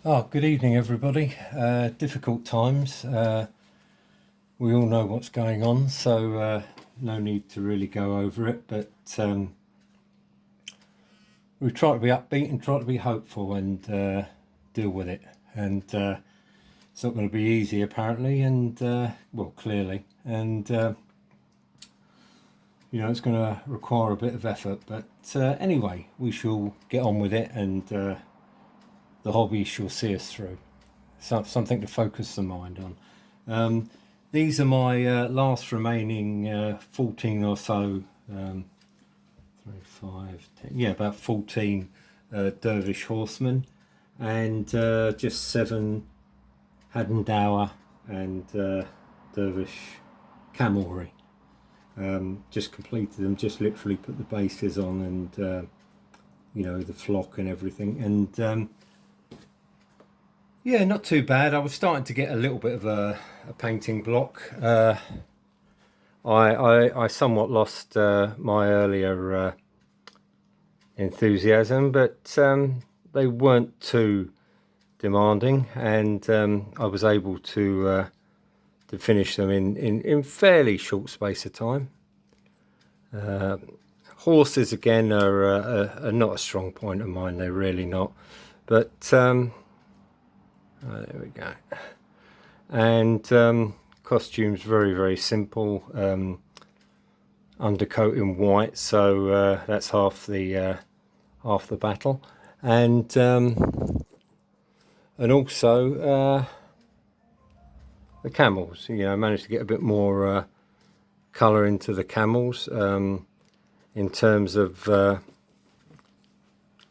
Oh, good evening, everybody. Difficult times. We all know what's going on, so no need to really go over it. But we try to be upbeat and try to be hopeful and deal with it. And it's not going to be easy, apparently, and well, clearly. And it's going to require a bit of effort. But anyway, we shall get on with it, and the hobby shall see us through. Something to focus the mind on. These are my last remaining 14 or so, 3, 5, 10, yeah, about 14 Dervish horsemen, and just 7 Hadendower and Dervish camelry. Just completed them, just literally put the bases on and the flock and everything, and yeah, not too bad. I was starting to get a little bit of a painting block. I somewhat lost my earlier enthusiasm, but they weren't too demanding, and I was able to finish them in fairly short space of time. Horses again are not a strong point of mine. They're really not, but. There we go. And costumes very simple. Undercoat in white, so that's half the battle. And also the camels. Managed to get a bit more colour into the camels in terms of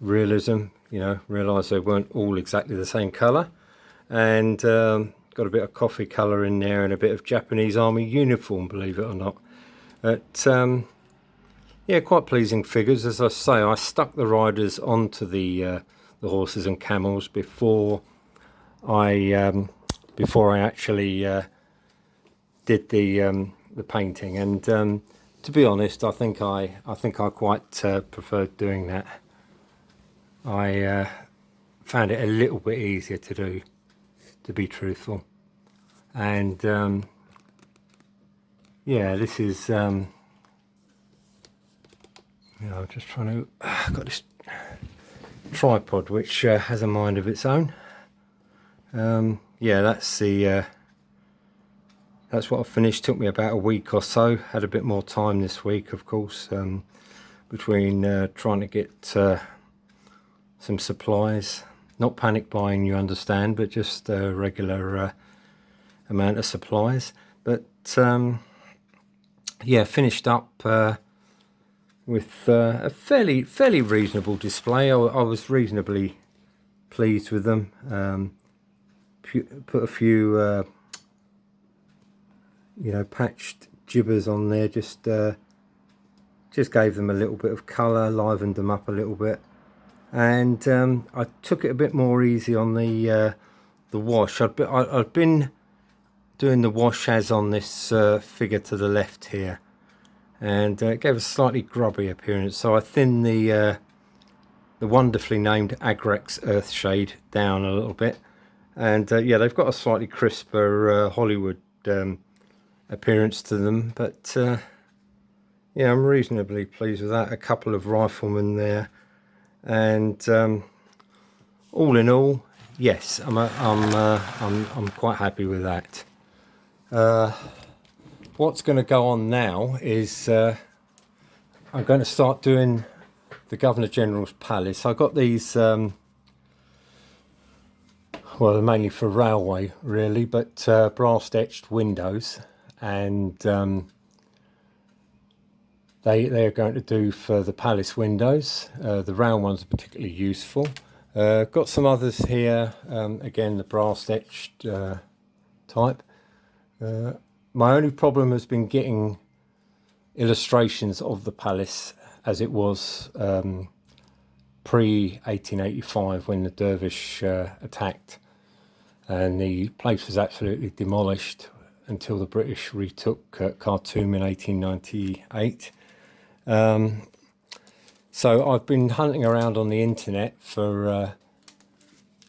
realism. Realised they weren't all exactly the same colour. And got a bit of coffee colour in there and a bit of Japanese army uniform, believe it or not. But yeah, quite pleasing figures. As I say, I stuck the riders onto the horses and camels before I actually did the painting. And to be honest, I think I quite preferred doing that. I found it a little bit easier to do, to be truthful. And yeah, this is I'm just trying to I've got this tripod which has a mind of its own. Yeah, that's what I finished. Took me about a week or so. Had a bit more time this week, of course, between trying to get some supplies. Not panic buying, you understand, but just a regular amount of supplies. But yeah, finished up with a fairly reasonable display. I was reasonably pleased with them. Put a few patched gibbers on there, just gave them a little bit of colour, livened them up a little bit. And I took it a bit more easy on the wash. I'd been doing the wash as on this figure to the left here, and it gave a slightly grubby appearance. So I thinned the wonderfully named Agrex Earthshade down a little bit, and yeah, they've got a slightly crisper Hollywood appearance to them. But yeah, I'm reasonably pleased with that. A couple of riflemen there. And all in all, yes, I'm quite happy with that. What's going to go on now is I'm going to start doing the Governor General's Palace. I got these, well, they're mainly for railway really, but brass etched windows, and they are going to do for the palace windows. The round ones are particularly useful. Got some others here, again the brass etched type. My only problem has been getting illustrations of the palace as it was pre-1885 when the Dervish attacked, and the place was absolutely demolished until the British retook Khartoum in 1898. So I've been hunting around on the internet for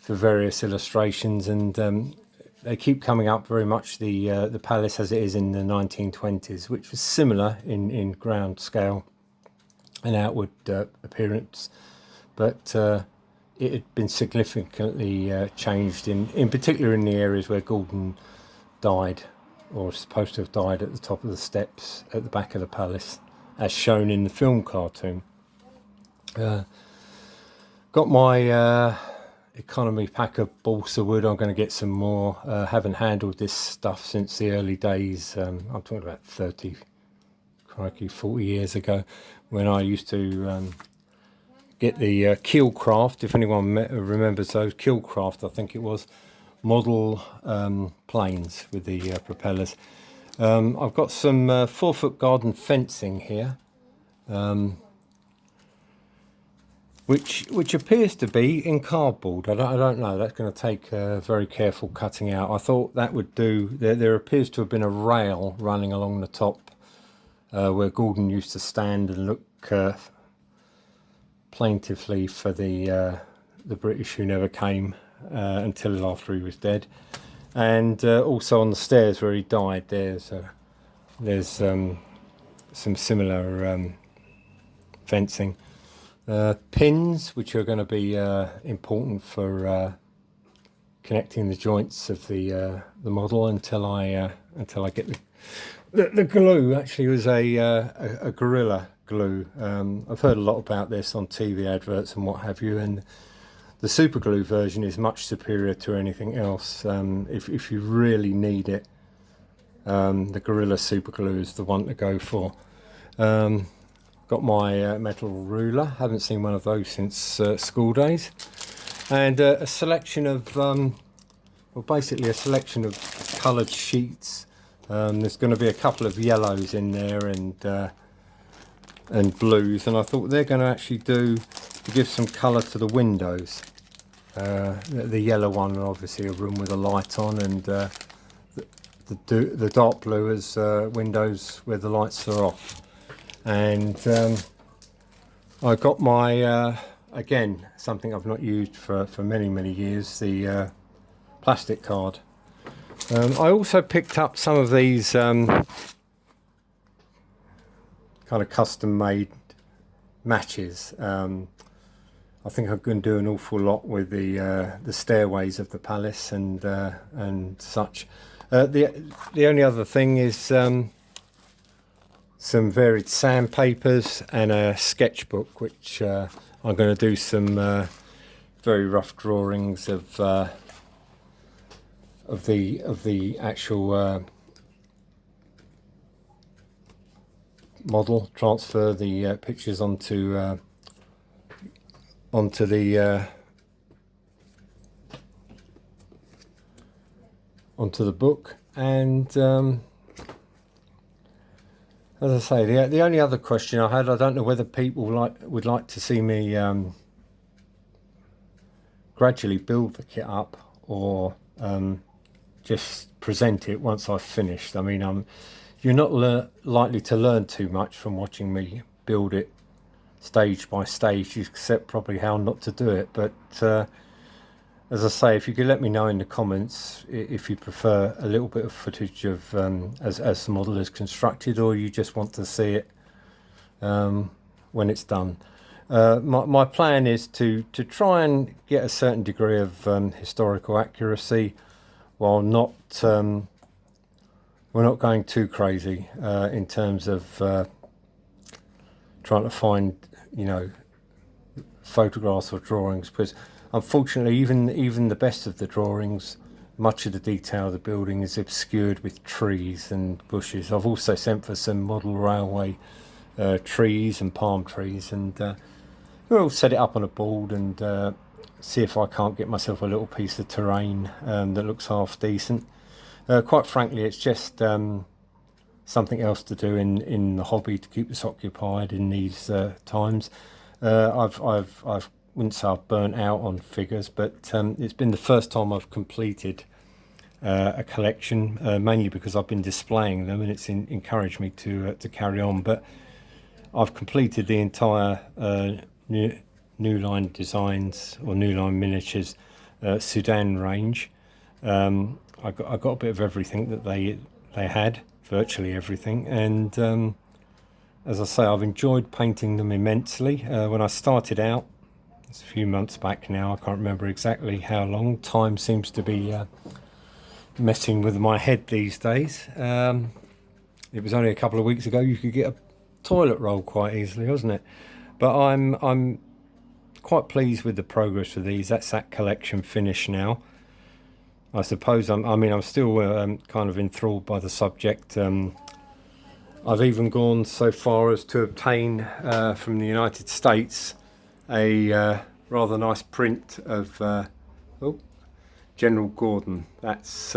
for various illustrations, and they keep coming up very much the palace as it is in the 1920s, which was similar in ground scale and outward appearance, but it had been significantly changed in particular in the areas where Gordon died, or supposed to have died, at the top of the steps at the back of the palace, as shown in the film cartoon. Got my economy pack of balsa wood. I'm going to get some more. Haven't handled this stuff since the early days. I'm talking about 40 years ago, when I used to get the Keelcraft, if anyone remembers those, Keelcraft I think it was, model planes with the propellers. I've got some 4-foot garden fencing here, which appears to be in cardboard. I don't know. That's going to take very careful cutting out. I thought that would do. There appears to have been a rail running along the top where Gordon used to stand and look plaintively for the British who never came until after he was dead, and also on the stairs where he died. There's some similar fencing. Pins, which are going to be important for connecting the joints of the model until I get the glue. Actually, was a Gorilla glue. I've heard a lot about this on TV adverts and what have you, and the super glue version is much superior to anything else. If you really need it, the Gorilla super glue is the one to go for. Got my metal ruler. Haven't seen one of those since school days, and a selection of well, basically a selection of coloured sheets. There's going to be a couple of yellows in there and blues, and I thought they're going to actually do to give some colour to the windows. The yellow one, obviously a room with a light on, and the dark blue is windows where the lights are off. And I got my again, something I've not used for many years, the plastic card. I also picked up some of these kind of custom made matches. I think I'm going to do an awful lot with the stairways of the palace and such. The only other thing is some varied sandpapers and a sketchbook, which I'm going to do some very rough drawings of the actual model. Transfer the pictures onto the book, and as I say, the only other question I had, I don't know whether people would like to see me gradually build the kit up, or just present it once I've finished. I mean, you're not likely to learn too much from watching me build it stage by stage, except probably how not to do it. But as I say, if you could let me know in the comments if you prefer a little bit of footage of as the model is constructed, or you just want to see it when it's done. My plan is to try and get a certain degree of historical accuracy, while we're not going too crazy in terms of trying to find, photographs or drawings, because unfortunately even the best of the drawings, much of the detail of the building is obscured with trees and bushes. I've also sent for some model railway trees and palm trees, and we'll set it up on a board and see if I can't get myself a little piece of terrain that looks half decent. Quite frankly, it's just something else to do in the hobby to keep us occupied in these times. I wouldn't say I've burnt out on figures, but it's been the first time I've completed a collection, mainly because I've been displaying them, and it's encouraged me to carry on. But I've completed the entire new line designs, or new line miniatures, Sudan range. I got a bit of everything that they had, virtually everything, and as I say, I've enjoyed painting them immensely. When I started out, it's a few months back now, I can't remember exactly how long. Time seems to be messing with my head these days. It was only a couple of weeks ago you could get a toilet roll quite easily, wasn't it? But I'm quite pleased with the progress of these. That's that collection finished now. I suppose I'm still kind of enthralled by the subject. I've even gone so far as to obtain from the United States a rather nice print of General Gordon. That's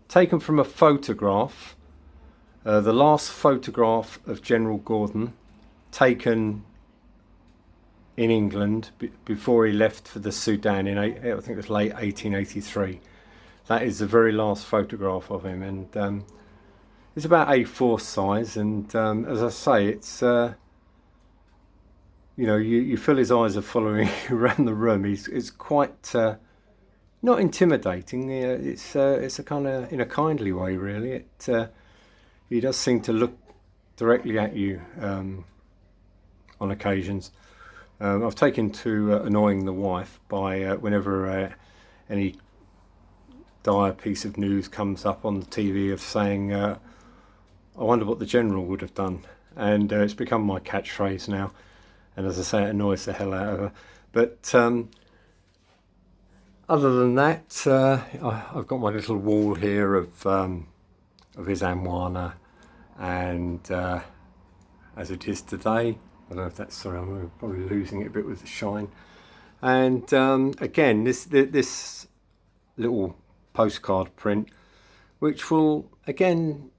taken from a photograph, the last photograph of General Gordon taken in England before he left for the Sudan in, I think it was late 1883. That is the very last photograph of him, and it's about A4 size, and as I say, it's you feel his eyes are following you around the room. It's quite not intimidating. It's a kind of, in a kindly way, really. He does seem to look directly at you on occasions. I've taken to annoying the wife by whenever any dire piece of news comes up on the TV of saying, I wonder what the General would have done. And it's become my catchphrase now. And as I say, it annoys the hell out of her. But other than that, I've got my little wall here of his Amwana. And as it is today, I don't know if that's, sorry, I'm probably losing it a bit with the shine. And again, this little postcard print, which will again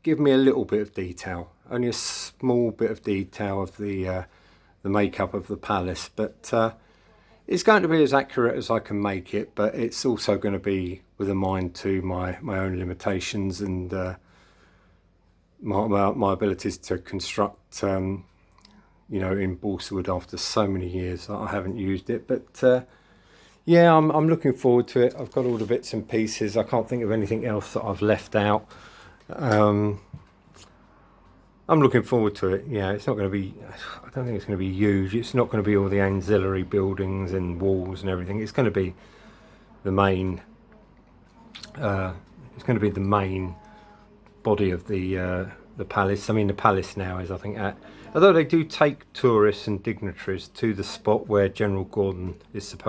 give me a little bit of detail, only a small bit of detail of the makeup of the palace, but it's going to be as accurate as I can make it, but it's also going to be with a mind to my own limitations and my abilities to construct in balsa wood after so many years that I haven't used it. But yeah, I'm looking forward to it. I've got all the bits and pieces. I can't think of anything else that I've left out. I'm looking forward to it. Yeah, it's not going to be, I don't think it's going to be huge. It's not going to be all the ancillary buildings and walls and everything. It's going to be the main body of the palace. I mean, the palace now is, I think, although they do take tourists and dignitaries to the spot where General Gordon is supposed